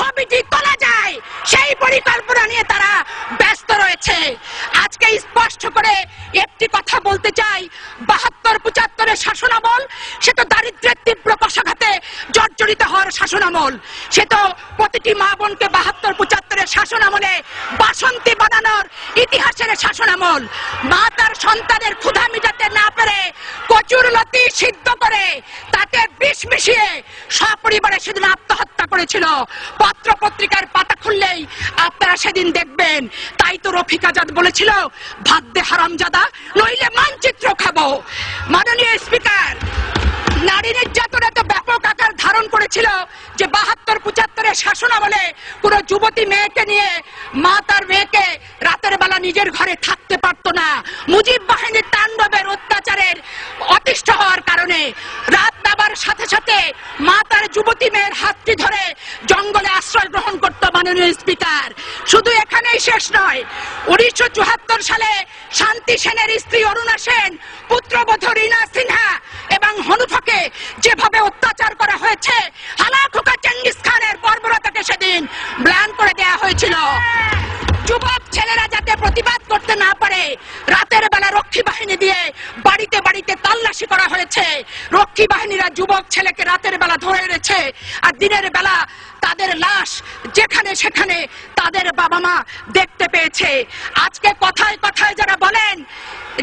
ছবিটি তোলা যায় সেই পরিকল্পনা নিয়ে তারা ব্যস্ত রয়েছে। আজকে স্পষ্ট করে একটি কথা বলতে চাই, ৭২-৭৫-এর শাসনামল সে তো দারিদ্র্যের তীব্র কষাঘাতে জর্জরিত হওয়ার শাসনামল, সে তো প্রতিটি মা বোনকে ৭২-৭৫-এর শাসনামলে বাসন্তী বানানোর ইতিহাসের শাসনামল। মা তার সন্তানের ক্ষুধা মিটাতে না পেরে কচুর লতি সিদ্ধ করে তাতে বিষ মিশিয়ে সপরিবারে সেদিন আত্মহত্যা করেছিল। পত্র পত্রিকার পাতা খুললেই আপনারা সেদিন দেখবেন। তাই তো রফিক আজাদ বলেছিল, ভাত দে হারামজাদা নইলে মানচিত্র খাবো। মাননীয় স্পিকার, নারী নির্যাতন এত ব্যাপক আকার ধারণ করেছিল যে ৭২-৭৫-এর শাসনামলে কোন যুবতী মেয়েকে নিয়ে মা তার মেয়েকে রাতের বেলা নিজের ঘরে থাকতে পারতো না। মুজিব বাহিনীর তাণ্ডবের অত্যাচারের অতিষ্ঠ হওয়ার কারণে রাত নাবার সাথে সাথে মা তার যুবতী মেয়ের হাতটি ধরে জঙ্গলে আশ্রয় গ্রহণ করত। মাননীয় স্পিকার, শুধু এখানেই শেষ নয়, ১৯৭৪ সালে শান্তি সেনের স্ত্রী অরুণা সেন, পুত্রবধূ রীনা সিনহা এবং হনুফাকে যেভাবে অত্যাচার করা হয়েছে, হালাখোকা চেঙ্গিস খানের বর্বরতাকে সেদিন ম্লান করে দেওয়া হয়েছিল। যুবক ছেলেরা যাতে প্রতিবাদ করতে না পারে, রাতের বেলা রক্ষী বাহিনী দিয়ে বাড়িতে বাড়িতে তল্লাশি করা হয়েছে। রক্ষী বাহিনীরা যুবক ছেলেকে রাতের বেলা ধরে এনেছে, আর দিনের বেলা তাদের লাশ যেখানে সেখানে তাদের বাবা মা দেখতে পেয়েছে। আজকে কথায় কথায় যারা বলেন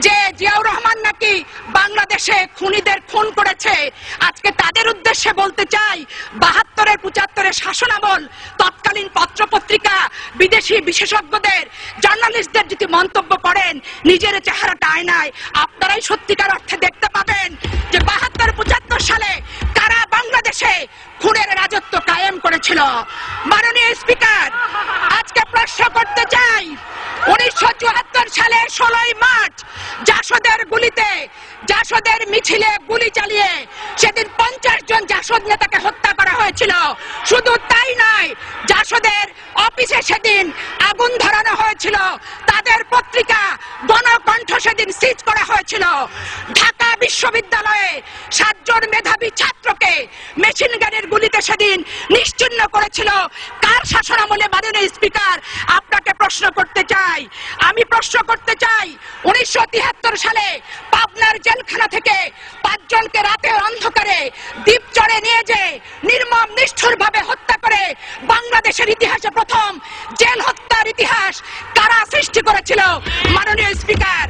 যে জিয়াউর রহমান নাকি বাংলাদেশে খুনিদের খুন করেছে, আজকে তাদের উদ্দেশ্যে বলতে চাই, ৭২-৭৫-এর শাসনামল তৎকালীন পত্র পত্রিকা, বিদেশি বিশেষজ্ঞদের, জার্নালিস্টদের যদি মন্তব্য করেন নিজের চেহারাটা আয়নায়, আপনারাই সত্যিকার অর্থে দেখতে পাবেন যে ৭২-৭৫ সালে কারা বাংলাদেশে খুনের রাজত্ব কায়েম করেছিল। মাননীয় স্পিকার, আজকে প্রশ্ন করতে চাই, ১৯৭৪ সালে ১৬ই মার্চ জাসদের গুলিতে, জাসদের মিছিলে গুলি চালিয়ে সেদিন ৫০ জন জাসদ নেতাকে হত্যা করা হয়েছিল। শুধু তাই নয়, জাসদের অফিসে সেদিন আগুন ধরানো হয়েছিল, তাদের পত্রিকা গণকণ্ঠ সেদিন সিজ করা হয়েছিল। ঢাকা বিশ্ববিদ্যালয়ে ৭ জন মেধাবী ছাত্রকে মেশিন গানের গুলিতে সেদিন নিশ্চিহ্ন করেছিল কার শাসনামলে? মাননীয় স্পিকার, আপনাকে প্রশ্ন করতে চাই, আমি প্রশ্ন করতে চাই, ১৯৭৩ সালে পাবনার জেলখানা থেকে ৫ জনকে রাতের অন্ধকারে দ্বীপচরে নিয়ে যে নির্মম নিষ্ঠুর ভাবে হত্যা করে বাংলাদেশের ইতিহাসে প্রথম জেল হত্যার ইতিহাস কারা সৃষ্টি করেছিল? মাননীয় স্পিকার,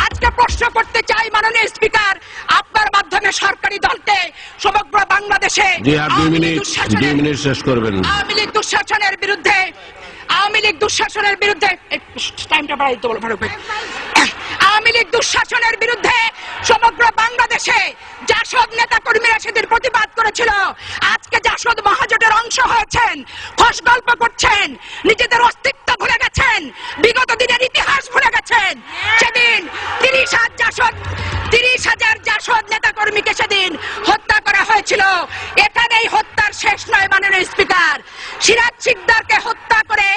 আজকে প্রশ্ন করতে চাই, মাননীয় স্পিকার, আপনার মাধ্যমে সরকারি দলকে সমগ্র বাংলাদেশে আওয়ামী লীগ দুঃশাসনের বিরুদ্ধে, আওয়ামী লীগ দুঃশাসনের বিরুদ্ধে, টাইমটা বাড়াই দিতে বলো ফারুক ভাই, আওয়ামী লীগ দুঃশাসনের বিরুদ্ধে সমগ্র বাংলাদেশে জাসদ নেতা কর্মীরা সেদিন প্রতিবাদ করেছিল। আজকে জাসদ মহাজোটের অংশ হয়েছেন, খোশ গল্প করছেন, নিজেদের অস্তিত্ব ভুলে গেছেন, বিগত দিনের ইতিহাস ভুলে গেছেন। সেদিন ৩০,০০০ জাসদ নেতা কর্মীকে সেদিন হত্যা করা হয়েছিল। এখানেই হত্যার শেষ নয়। মাননীয় স্পিকার, সিরাজ শিকদারকে হত্যা করে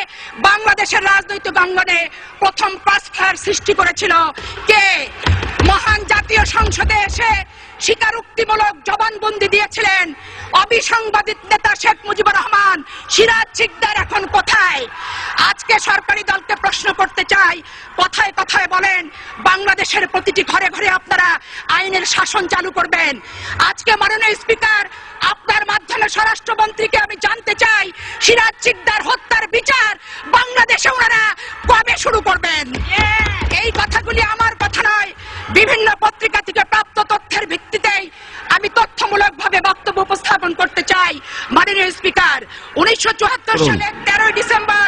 বাংলাদেশের রাজনৈতিক অঙ্গনে প্রথম ক্রসফায়ার সৃষ্টি করেছিল কে? মহান জাতীয় সংসদে এসে স্বীকারোক্তিমূলক জবানবন্দি দিয়েছিলেন অবিসংবাদিত নেতা শেখ মুজিবুর রহমান। সিরাজ শিকদার এখন কোথায়? আজকে সরকারি দলকে প্রশ্ন করতে চাই, কথায় কথায় বলেন বাংলাদেশের প্রতিটি ঘরে ঘরে আপনারা আইনের শাসন চালু করবেন। আজকে মাননীয় স্পিকার, আপনার মাধ্যমে স্বরাষ্ট্রমন্ত্রীকে আমি জানতে চাই, সিরাজ শিকদার হত্যার বিচার বাংলাদেশে ওনারা কবে শুরু করবেন? এই কথাগুলি আমার কথা নয়, বিভিন্ন পত্রিকা থেকে প্রাপ্ত তথ্যের ভিত্তিতেই আমি তথ্যমূলক ভাবে বক্তব্য উপস্থাপন করতে চাই। মাননীয় স্পিকার, ১৯৭৪ সালের ১৩ ডিসেম্বর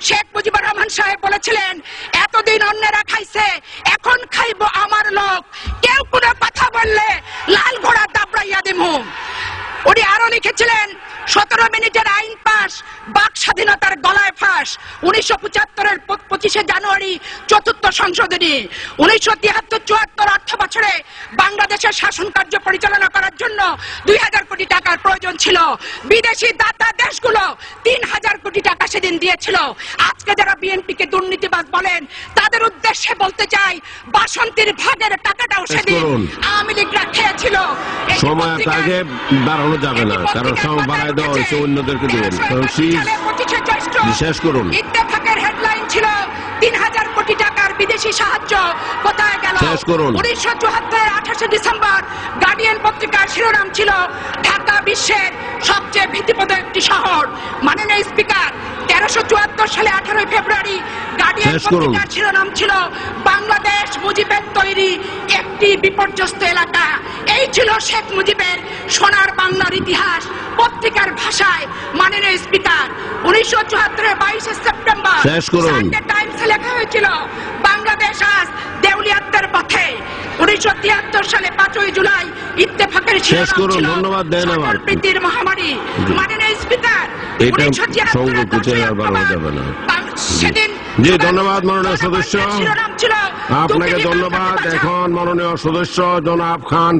শেখ মুজিবুর রহমান সাহেব বলেছিলেন, এতদিন অন্যেরা খাইছে, এখন খাইব আমার লোক, কেউ কোনো কথা বললে লাল ঘোড়া দাবড়াইয়া দিমু। উনি আরো লিখেছিলেন, ১৭ মিনিটের আইন পাস, বাক স্বাধীনতার গলায় ফাঁস। ১৯৭৫-এর ২৫শে জানুয়ারি ৪র্থ সংশোধনী। ১৯৭৩-৭৪ অর্থ বছরে বাংলাদেশের শাসন কার্য পরিচালনা করার জন্য ২০০০ কোটি টাকার প্রয়োজন ছিল। বিদেশি দাতা দেশগুলো 3000 কোটি টাকা সেদিন দিয়েছিল। আজকে যারা বিএনপিকে দুর্নীতিবাজ বলেন তাদের উদ্দেশ্যে বলতে চাই, বাসন্তীর ভাগের টাকাটাও সেদিন আওয়ামী লীগরা খেয়েছিল। সময় আগে বাড়ানো যাবে না, কারণ সময় বাড়ায় দেওয়া হয়েছে অন্যদেরকে দিবেন। শেষ করুন। ইত্তেফাকের হেডলাইন ছিল 3000 কোটি টাকার বিদেশি সাহায্য কোথায় গেল? শেষ করুন। 1974 28 ডিসেম্বর গার্ডিয়ান পত্রিকার শিরোনাম ছিল ঢাকা বিশ্বের সবচেয়ে ভীতিপ্রদ একটি শহর। মাননীয় স্পিকার, 1374 সালে 18 ফেব্রুয়ারি গার্ডিয়ান পত্রিকার শিরোনাম ছিল বাংলাদেশ মুজিবের তৈরি একটি বিপর্যস্ত এলাকা। এই ছিল শেখ মুজিবের সোনার বাংলার ইতিহাস পত্রিকার ভাষায়। মাননীয় স্পিকার, 1974 22 সেপ্টেম্বর সানডে টাইমসে লেখা হয়েছিল বাংলাদেশ আজ দেউলিয়াত্বের পথে। 1973 সালে 5 জুলাই ইত্তেফাকের শিরোনাম ছিল প্রীতির মহামারী। মাননীয় স্পিকার, 1973 সেদিন জি ধন্যবাদ মাননীয় সদস্য, শিরোনাম ছিল আপনাকে ধন্যবাদ। এখন মাননীয় সদস্য জনাব খান